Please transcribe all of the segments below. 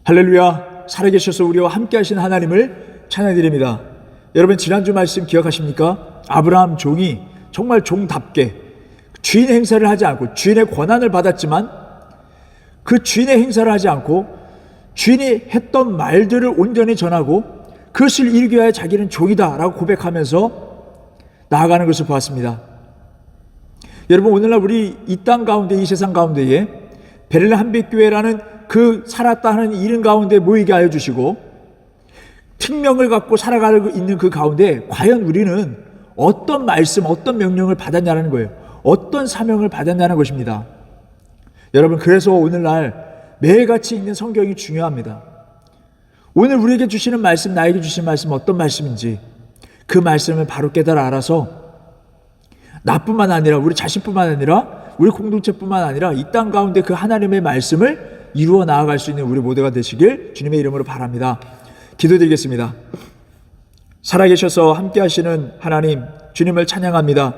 할렐루야. 살아계셔서 우리와 함께 하신 하나님을 찬양드립니다. 여러분, 지난주 말씀 기억하십니까? 아브라함 종이 정말 종답게 주인의 행사를 하지 않고, 주인의 권한을 받았지만 그 주인의 행사를 하지 않고 주인이 했던 말들을 온전히 전하고 그것을 이루기 위하여 자기는 종이다 라고 고백하면서 나아가는 것을 보았습니다. 여러분, 오늘날 우리 이 땅 가운데, 이 세상 가운데에 베를린 한빛교회라는 그 살았다 하는 이름 가운데 모이게 하여 주시고 특명을 갖고 살아가고 있는 그 가운데 과연 우리는 어떤 말씀, 어떤 명령을 받았냐는 거예요. 어떤 사명을 받았냐는 것입니다. 여러분, 그래서 오늘날 매일같이 읽는 성경이 중요합니다. 오늘 우리에게 주시는 말씀, 나에게 주신 말씀 어떤 말씀인지 그 말씀을 바로 깨달아 알아서 나뿐만 아니라 우리 자신뿐만 아니라 우리 공동체뿐만 아니라 이 땅 가운데 그 하나님의 말씀을 이루어 나아갈 수 있는 우리 모두가 되시길 주님의 이름으로 바랍니다. 기도드리겠습니다. 살아계셔서 함께 하시는 하나님, 주님을 찬양합니다.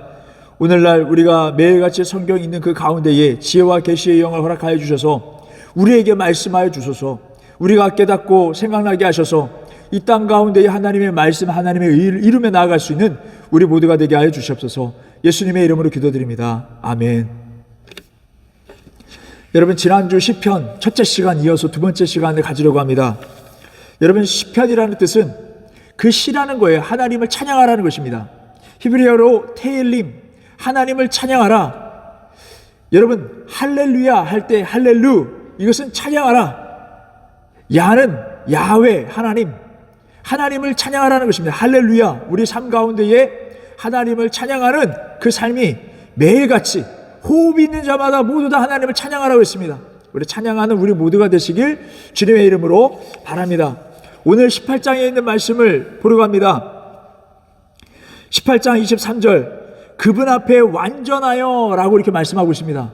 오늘날 우리가 매일같이 성경 있는 그 가운데에 지혜와 계시의 영을 허락하여 주셔서 우리에게 말씀하여 주소서. 우리가 깨닫고 생각나게 하셔서 이 땅 가운데에 하나님의 말씀, 하나님의 의를 이루며 나아갈 수 있는 우리 모두가 되게 하여 주시옵소서. 예수님의 이름으로 기도드립니다. 아멘. 여러분, 지난주 시편 첫째 시간 이어서 두 번째 시간을 가지려고 합니다. 여러분, 시편이라는 뜻은 그 시라는 거예요. 하나님을 찬양하라는 것입니다. 히브리어로 테일림, 하나님을 찬양하라. 여러분, 할렐루야 할 때 할렐루, 이것은 찬양하라. 야는 야훼, 하나님을 찬양하라는 것입니다. 할렐루야, 우리 삶 가운데에 하나님을 찬양하는 그 삶이 매일같이 호흡이 있는 자마다 모두 다 하나님을 찬양하라고 했습니다. 우리 찬양하는 우리 모두가 되시길 주님의 이름으로 바랍니다. 오늘 18장에 있는 말씀을 보려고 합니다. 18장 23절, 그분 앞에 완전하여 라고 이렇게 말씀하고 있습니다.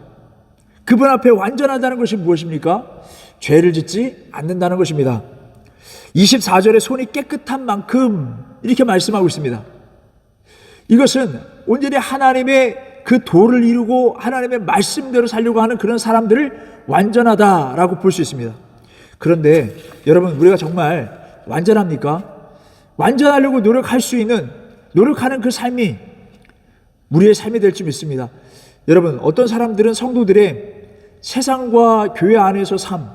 그분 앞에 완전하다는 것이 무엇입니까? 죄를 짓지 않는다는 것입니다. 24절에 손이 깨끗한 만큼 이렇게 말씀하고 있습니다. 이것은 온전히 하나님의 그 도를 이루고 하나님의 말씀대로 살려고 하는 그런 사람들을 완전하다라고 볼 수 있습니다. 그런데 여러분, 우리가 정말 완전합니까? 완전하려고 노력하는 그 삶이 우리의 삶이 될 줄 믿습니다. 여러분, 어떤 사람들은 성도들의 세상과 교회 안에서 삶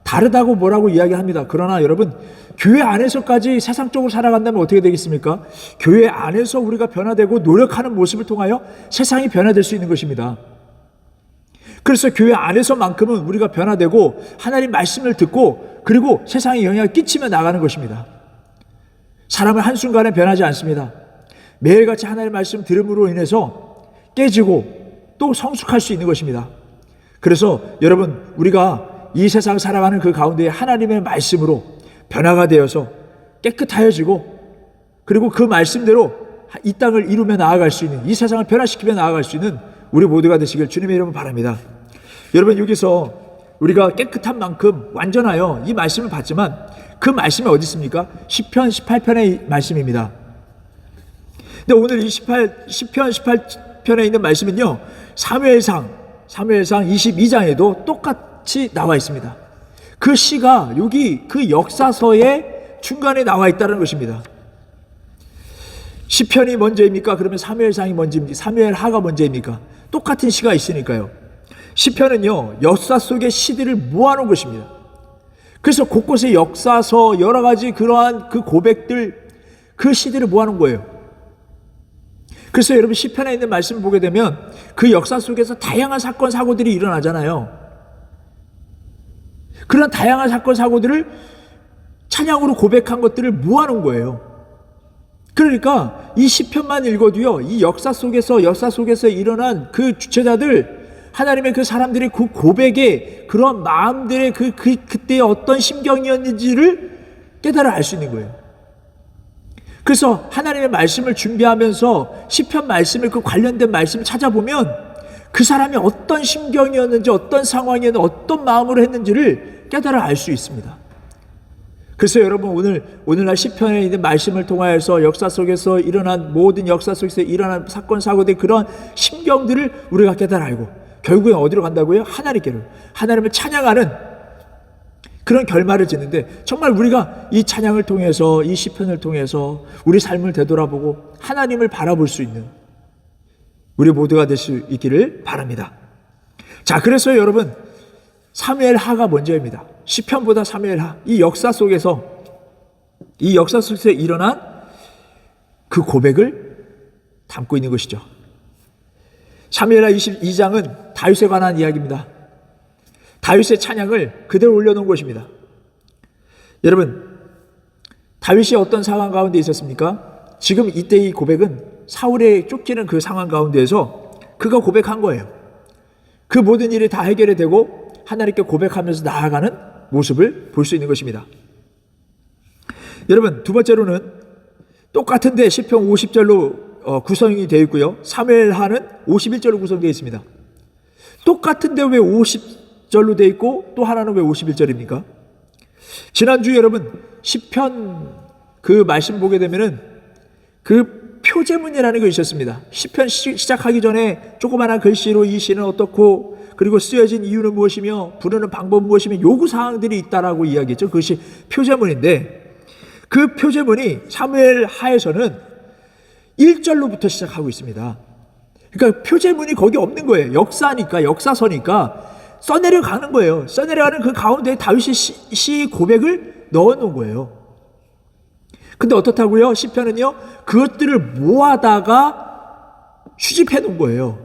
다르다고 뭐라고 이야기합니다. 그러나 여러분, 교회 안에서까지 세상적으로 살아간다면 어떻게 되겠습니까? 교회 안에서 우리가 변화되고 노력하는 모습을 통하여 세상이 변화될 수 있는 것입니다. 그래서 교회 안에서만큼은 우리가 변화되고 하나님 말씀을 듣고 그리고 세상에 영향을 끼치며 나가는 것입니다. 사람은 한순간에 변하지 않습니다. 매일같이 하나님의 말씀 들음으로 인해서 깨지고 또 성숙할 수 있는 것입니다. 그래서 여러분, 우리가 이 세상 살아가는 그 가운데 하나님의 말씀으로 변화가 되어서 깨끗하여지고 그리고 그 말씀대로 이 땅을 이루며 나아갈 수 있는, 이 세상을 변화시키며 나아갈 수 있는 우리 모두가 되시길 주님의 이름으로 바랍니다. 여러분, 여기서 우리가 깨끗한 만큼 완전하여 이 말씀을 봤지만 그 말씀이 어디 있습니까? 시편 18편의 말씀입니다. 근데 오늘 이 시편 18편에 있는 말씀은요, 사무엘상 22장에도 똑같이 나와 있습니다. 그 시가 여기 그 역사서의 중간에 나와 있다는 것입니다. 시편이 먼저입니까? 그러면 사무엘상이 먼저입니까? 사무엘하가 먼저입니까? 똑같은 시가 있으니까요. 시편은요, 역사 속의 시들을 모아놓은 것입니다. 그래서 곳곳에 역사서, 여러 가지 그러한 그 고백들, 그 시들을 모아놓은 거예요. 그래서 여러분, 시편에 있는 말씀을 보게 되면 그 역사 속에서 다양한 사건, 사고들이 일어나잖아요. 그런 다양한 사건, 사고들을 찬양으로 고백한 것들을 모아놓은 거예요. 그러니까 이 시편만 읽어도요, 이 역사 속에서 일어난 그 주체자들, 하나님의 그 사람들의 그 고백의 그런 마음들의 그때의 어떤 심경이었는지를 깨달아 알 수 있는 거예요. 그래서 하나님의 말씀을 준비하면서 시편 말씀을, 그 관련된 말씀을 찾아보면 그 사람이 어떤 심경이었는지, 어떤 상황이었는지, 어떤 마음으로 했는지를 깨달아 알 수 있습니다. 그래서 여러분, 오늘날 시편에 있는 말씀을 통하여서 역사 속에서 일어난 모든 역사 속에서 일어난 사건, 사고들, 그런 심경들을 우리가 깨달아 알고 결국엔 어디로 간다고요? 하나님께로, 하나님을 찬양하는 그런 결말을 짓는데, 정말 우리가 이 찬양을 통해서, 이 시편을 통해서 우리 삶을 되돌아보고 하나님을 바라볼 수 있는 우리 모두가 될 수 있기를 바랍니다. 자, 그래서 여러분, 사무엘하가 먼저입니다. 시편보다 사무엘하, 이 역사 속에서 일어난 그 고백을 담고 있는 것이죠. 사무엘하 22장은 다윗에 관한 이야기입니다. 다윗의 찬양을 그대로 올려놓은 것입니다. 여러분, 다윗이 어떤 상황 가운데 있었습니까? 지금 이때 이 고백은 사울에 쫓기는 그 상황 가운데에서 그가 고백한 거예요. 그 모든 일이 다 해결이 되고 하나님께 고백하면서 나아가는 모습을 볼 수 있는 것입니다. 여러분, 두 번째로는 똑같은데 시편 50절로 구성이 되어 있고요. 사무엘하는 51절로 구성되어 있습니다. 똑같은데 왜 50절로 되어 있고 또 하나는 왜 51절입니까? 지난주 여러분 시편 그 말씀 보게 되면은 그 표제문이라는 거 있었습니다. 시편 시작하기 전에 조그마한 글씨로 이 시는 어떻고, 그리고 쓰여진 이유는 무엇이며 부르는 방법은 무엇이며 요구사항들이 있다라고 이야기했죠. 그것이 표제문인데, 그 표제문이 사무엘하에서는 1절로부터 시작하고 있습니다. 그러니까 표제문이 거기 없는 거예요. 역사니까, 역사서니까 써내려가는 거예요. 써내려가는 그 가운데 다윗의 시 고백을 넣어놓은 거예요. 근데 어떻다고요? 시편은요, 그것들을 모아다가 수집해 놓은 거예요.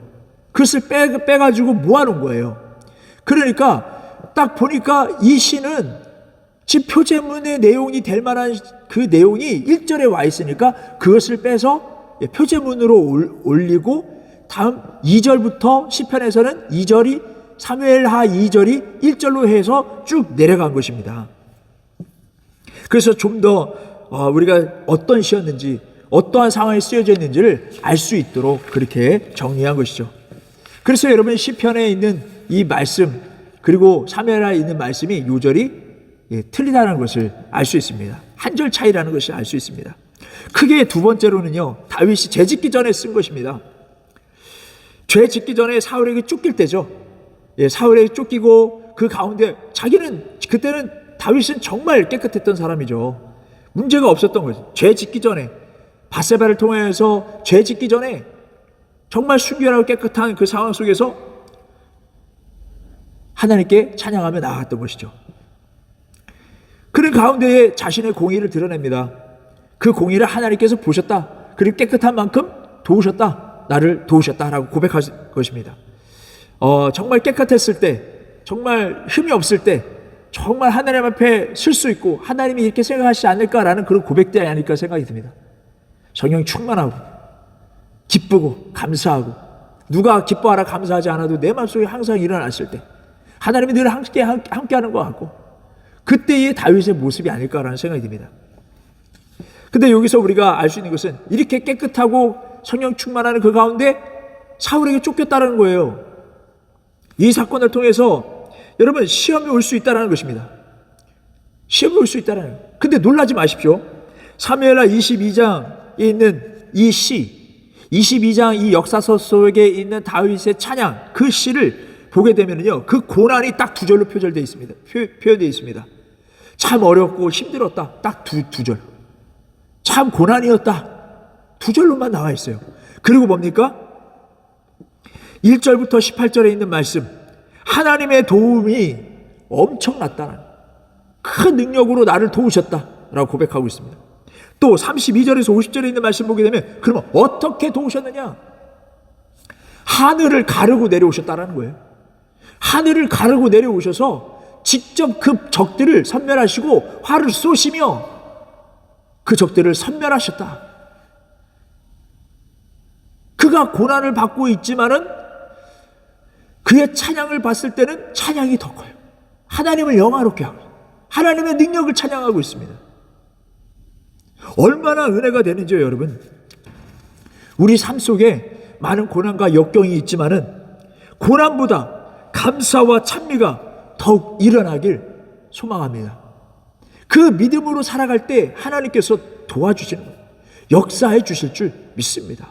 그것을 빼가지고 모아놓은 거예요. 그러니까 딱 보니까 이 시는 집 표제문의 내용이 될 만한 그 내용이 1절에 와 있으니까 그것을 빼서 표제문으로 올리고, 다음 2절부터 시편에서는 2절이 사무엘하 2절이 1절로 해서 쭉 내려간 것입니다. 그래서 좀 더 우리가 어떤 시였는지, 어떠한 상황에 쓰여져 있는지를 알 수 있도록 그렇게 정리한 것이죠. 그래서 여러분, 시편에 있는 이 말씀 그리고 사무엘하에 있는 말씀이 요절이 틀리다는 것을 알 수 있습니다. 한 절 차이라는 것을 알 수 있습니다. 크게 두 번째로는요, 다윗이 죄 짓기 전에 쓴 것입니다. 죄 짓기 전에 사울에게 쫓길 때죠. 사울에게 쫓기고 그 가운데 그때는 다윗은 정말 깨끗했던 사람이죠. 문제가 없었던 거죠. 죄 짓기 전에, 밧세바를 통해서 죄 짓기 전에 정말 순결하고 깨끗한 그 상황 속에서 하나님께 찬양하며 나아갔던 것이죠. 그런 가운데에 자신의 공의를 드러냅니다. 그 공의를 하나님께서 보셨다. 그리고 깨끗한 만큼 도우셨다. 나를 도우셨다라고 고백할 것입니다. 정말 깨끗했을 때, 정말 흠이 없을 때, 정말 하나님 앞에 쓸 수 있고 하나님이 이렇게 생각하시지 않을까라는 그런 고백들이 아닐까 생각이 듭니다. 성령이 충만하고 기쁘고 감사하고, 누가 기뻐하라 감사하지 않아도 내 마음속에 항상 일어났을 때 하나님이 늘 함께하는 것 같고, 그때의 다윗의 모습이 아닐까라는 생각이 듭니다. 근데 여기서 우리가 알 수 있는 것은 이렇게 깨끗하고 성령 충만하는 그 가운데 사울에게 쫓겼다는 거예요. 이 사건을 통해서 여러분, 시험이 올 수 있다는 것입니다. 시험이 올 수 있다는 거예요. 근데 놀라지 마십시오. 사무엘하 22장에 있는 이 시, 22장 이 역사서 속에 있는 다윗의 찬양, 그 시를 보게 되면요, 그 고난이 딱 두 절로 표절되어 있습니다. 표현되어 있습니다. 참 어렵고 힘들었다. 딱 두 절. 참 고난이었다. 두 절로만 나와 있어요. 그리고 뭡니까? 1절부터 18절에 있는 말씀, 하나님의 도움이 엄청났다는, 큰 능력으로 나를 도우셨다라고 고백하고 있습니다. 또 32절에서 50절에 있는 말씀 보게 되면, 그러면 어떻게 도우셨느냐? 하늘을 가르고 내려오셨다라는 거예요. 하늘을 가르고 내려오셔서 직접 그 적들을 섬멸하시고 활을 쏘시며 그 적들을 섬멸하셨다. 그가 고난을 받고 있지만은 그의 찬양을 봤을 때는 찬양이 더 커요. 하나님을 영화롭게 하고 하나님의 능력을 찬양하고 있습니다. 얼마나 은혜가 되는지요, 여러분. 우리 삶 속에 많은 고난과 역경이 있지만은 고난보다 감사와 찬미가 더욱 일어나길 소망합니다. 그 믿음으로 살아갈 때 하나님께서 도와주시는 거예요. 역사해 주실 줄 믿습니다.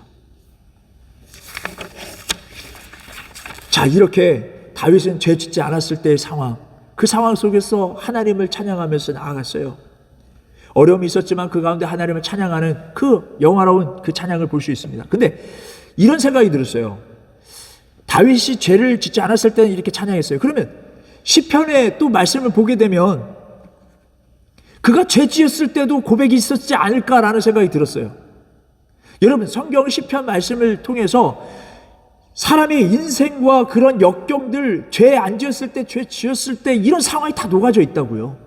자, 이렇게 다윗은 죄 짓지 않았을 때의 상황, 그 상황 속에서 하나님을 찬양하면서 나아갔어요. 어려움이 있었지만 그 가운데 하나님을 찬양하는 그 영화로운 그 찬양을 볼 수 있습니다. 근데 이런 생각이 들었어요. 다윗이 죄를 짓지 않았을 때는 이렇게 찬양했어요. 그러면 시편에 또 말씀을 보게 되면 그가 죄 지었을 때도 고백이 있었지 않을까라는 생각이 들었어요. 여러분, 성경 시편 말씀을 통해서 사람의 인생과 그런 역경들, 죄 안 지었을 때, 죄 지었을 때 이런 상황이 다 녹아져 있다고요.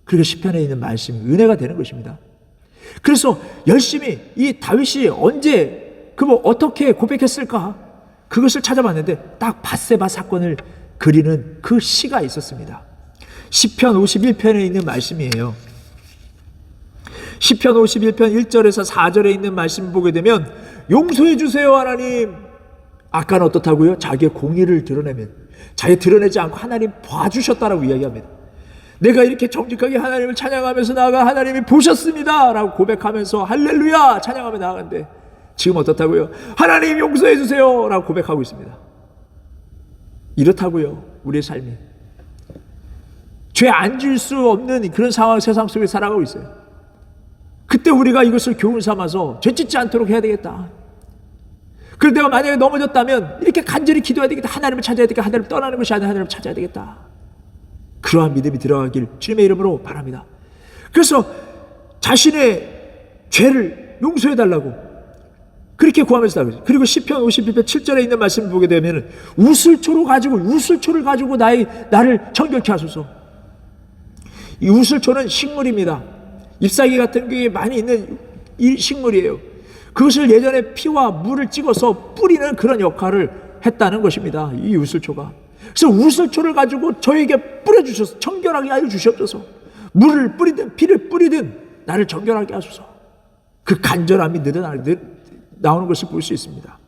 그리고 시편에 있는 말씀이 은혜가 되는 것입니다. 그래서 열심히 이 다윗이 언제 어떻게 고백했을까? 그것을 찾아봤는데 딱 밧세바 사건을 그리는 그 시가 있었습니다. 시편 51편에 있는 말씀이에요. 시편 51편 1절에서 4절에 있는 말씀을 보게 되면 용서해 주세요 하나님. 아까는 어떻다고요? 자기의 공의를 드러내면 자기 드러내지 않고 하나님 봐주셨다라고 이야기합니다. 내가 이렇게 정직하게 하나님을 찬양하면서 나아가 하나님이 보셨습니다 라고 고백하면서 할렐루야 찬양하며 나아가는데 지금 어떻다고요? 하나님 용서해 주세요 라고 고백하고 있습니다. 이렇다고요, 우리의 삶이. 죄 안 지을 수 없는 그런 상황, 세상 속에 살아가고 있어요. 그때 우리가 이것을 교훈 삼아서 죄 짓지 않도록 해야 되겠다. 그런데 내가 만약에 넘어졌다면 이렇게 간절히 기도해야 되겠다. 하나님을 찾아야 되겠다. 하나님을 떠나는 것이 아니라 하나님을 찾아야 되겠다. 그러한 믿음이 들어가길 주님의 이름으로 바랍니다. 그래서 자신의 죄를 용서해 달라고 그렇게 구하면서 나가죠. 그리고 시편 51편 7절에 있는 말씀을 보게 되면 우슬초를 가지고 나를 정결케 하소서. 이 우슬초는 식물입니다. 잎사귀 같은 게 많이 있는 이 식물이에요. 그것을 예전에 피와 물을 찍어서 뿌리는 그런 역할을 했다는 것입니다. 이 우슬초가. 그래서 우슬초를 가지고 저에게 뿌려주셔서 정결하게 하여 주시옵소서. 물을 뿌리든 피를 뿌리든 나를 정결하게 하소서. 그 간절함이 나오는 것을 볼 수 있습니다.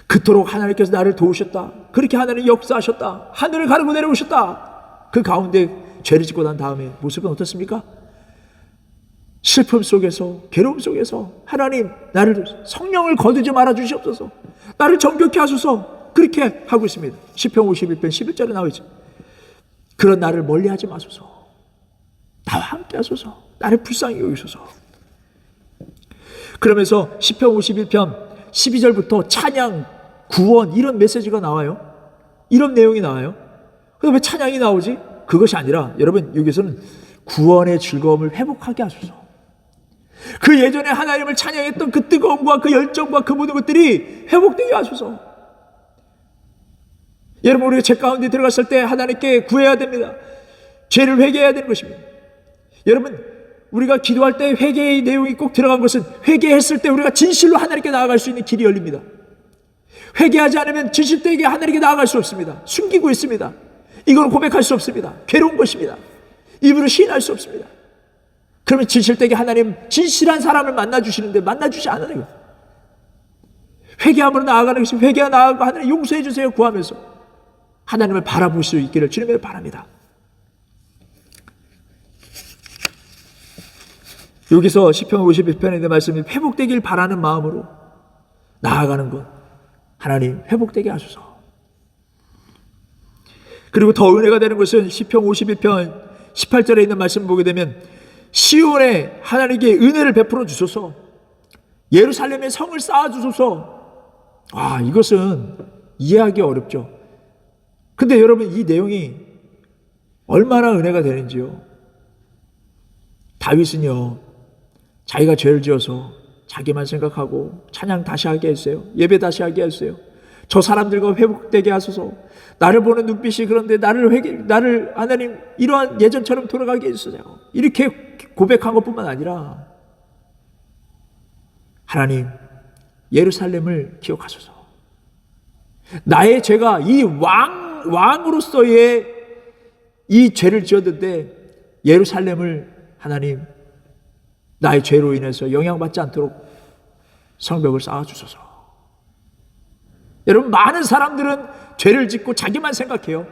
그토록 하나님께서 나를 도우셨다. 그렇게 하나님 역사하셨다. 하늘을 가르고 내려오셨다. 그 가운데 죄를 짓고 난 다음에 모습은 어떻습니까? 슬픔 속에서, 괴로움 속에서 하나님 나를 성령을 거두지 말아 주시옵소서. 나를 정결케 하소서. 그렇게 하고 있습니다. 시편 51편 11절에 나오죠. 그런 나를 멀리하지 마소서. 나와 함께 하소서. 나를 불쌍히 여기소서. 그러면서 시편 51편 12절부터 찬양, 구원 이런 메시지가 나와요. 이런 내용이 나와요. 그런데 왜 찬양이 나오지? 그것이 아니라 여러분 여기서는 구원의 즐거움을 회복하게 하소서. 그 예전에 하나님을 찬양했던 그 뜨거움과 그 열정과 그 모든 것들이 회복되게 하소서. 여러분 우리가 죄 가운데 들어갔을 때 하나님께 구해야 됩니다. 죄를 회개해야 되는 것입니다. 여러분 우리가 기도할 때 회개의 내용이 꼭 들어간 것은 회개했을 때 우리가 진실로 하나님께 나아갈 수 있는 길이 열립니다. 회개하지 않으면 진실되게 하나님께 나아갈 수 없습니다. 숨기고 있습니다. 이걸 고백할 수 없습니다. 괴로운 것입니다. 입으로 시인할 수 없습니다. 그러면 진실되게 하나님 진실한 사람을 만나주시는데 만나주지 않아요. 회개함으로 나아가는 것이 회개하 나아가고 하나님 용서해 주세요 구하면서 하나님을 바라볼 수 있기를 주님을 바랍니다. 여기서 시편 51편에 있는 말씀이 회복되길 바라는 마음으로 나아가는 것, 하나님 회복되게 하소서. 그리고 더 은혜가 되는 것은 시편 51편 18절에 있는 말씀 보게 되면 시온에 하나님께 은혜를 베풀어 주소서, 예루살렘에 성을 쌓아 주소서. 이것은 이해하기 어렵죠. 근데 여러분 이 내용이 얼마나 은혜가 되는지요. 다윗은요 자기가 죄를 지어서 자기만 생각하고 찬양 다시 하게 했어요. 예배 다시 하게 했어요. 저 사람들과 회복되게 하소서. 나를 보는 눈빛이 그런데 나를 하나님 이러한 예전처럼 돌아가게 해주세요. 이렇게 고백한 것뿐만 아니라 하나님 예루살렘을 기억하소서. 나의 죄가 이 왕으로서의 이 죄를 지었는데 예루살렘을 하나님 나의 죄로 인해서 영향받지 않도록 성벽을 쌓아주소서. 여러분 많은 사람들은 죄를 짓고 자기만 생각해요.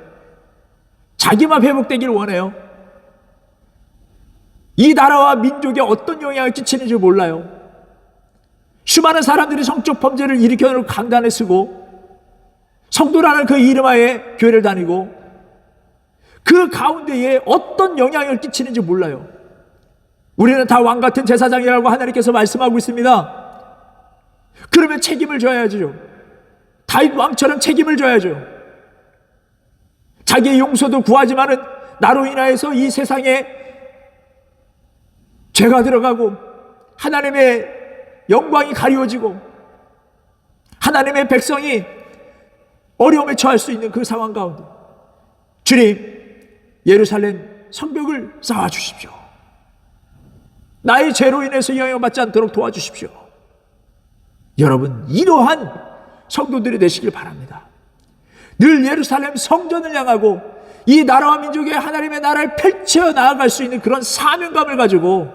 자기만 회복되기를 원해요. 이 나라와 민족에 어떤 영향을 끼치는지 몰라요. 수많은 사람들이 성적 범죄를 일으켜놓고 강단에 쓰고 성도라는 그 이름하에 교회를 다니고 그 가운데에 어떤 영향을 끼치는지 몰라요. 우리는 다 왕같은 제사장이라고 하나님께서 말씀하고 있습니다. 그러면 책임을 져야죠. 다윗 왕처럼 책임을 져야죠. 자기의 용서도 구하지만은 나로 인하여서 이 세상에 죄가 들어가고 하나님의 영광이 가리워지고 하나님의 백성이 어려움에 처할 수 있는 그 상황 가운데 주님, 예루살렘 성벽을 쌓아주십시오. 나의 죄로 인해서 영향받지 않도록 도와주십시오. 여러분, 이러한 성도들이 되시길 바랍니다. 늘 예루살렘 성전을 향하고 이 나라와 민족의 하나님의 나라를 펼쳐 나아갈 수 있는 그런 사명감을 가지고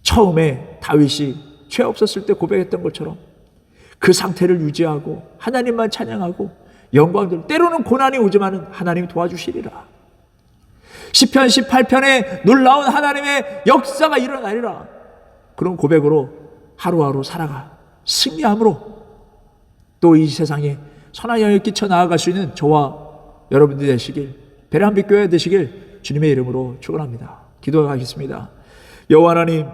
처음에 다윗이 죄 없었을 때 고백했던 것처럼 그 상태를 유지하고 하나님만 찬양하고 영광들, 때로는 고난이 오지만은 하나님이 도와주시리라. 시편 18편에 놀라운 하나님의 역사가 일어나리라. 그런 고백으로 하루하루 살아가 승리함으로 또 이 세상에 선한 영향을 끼쳐 나아갈 수 있는 저와 여러분들이 되시길, 베란빛 교회 되시길 주님의 이름으로 축원합니다. 기도하겠습니다. 여호와 하나님,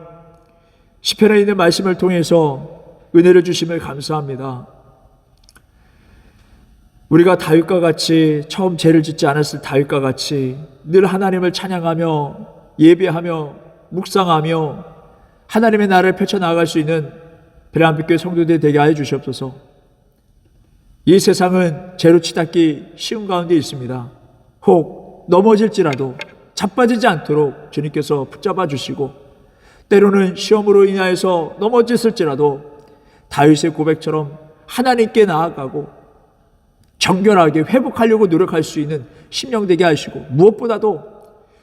시편에 있는 말씀을 통해서 은혜를 주심을 감사합니다. 우리가 다윗과 같이 처음 죄를 짓지 않았을 다윗과 같이 늘 하나님을 찬양하며 예배하며 묵상하며 하나님의 나라를 펼쳐나갈 수 있는 베란빛 교회 성도들이 되게 하여 주시옵소서. 이 세상은 죄로 치닫기 쉬운 가운데 있습니다. 혹 넘어질지라도 자빠지지 않도록 주님께서 붙잡아 주시고 때로는 시험으로 인하여서 넘어졌을지라도 다윗의 고백처럼 하나님께 나아가고 정결하게 회복하려고 노력할 수 있는 심령 되게 하시고 무엇보다도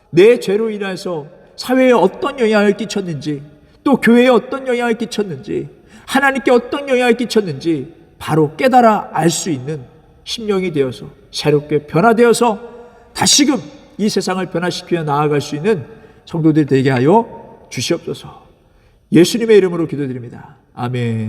내 죄로 인해서 사회에 어떤 영향을 끼쳤는지 또 교회에 어떤 영향을 끼쳤는지 하나님께 어떤 영향을 끼쳤는지 바로 깨달아 알 수 있는 심령이 되어서 새롭게 변화되어서 다시금 이 세상을 변화시키며 나아갈 수 있는 성도들이 되게 하여 주시옵소서. 예수님의 이름으로 기도드립니다. 아멘.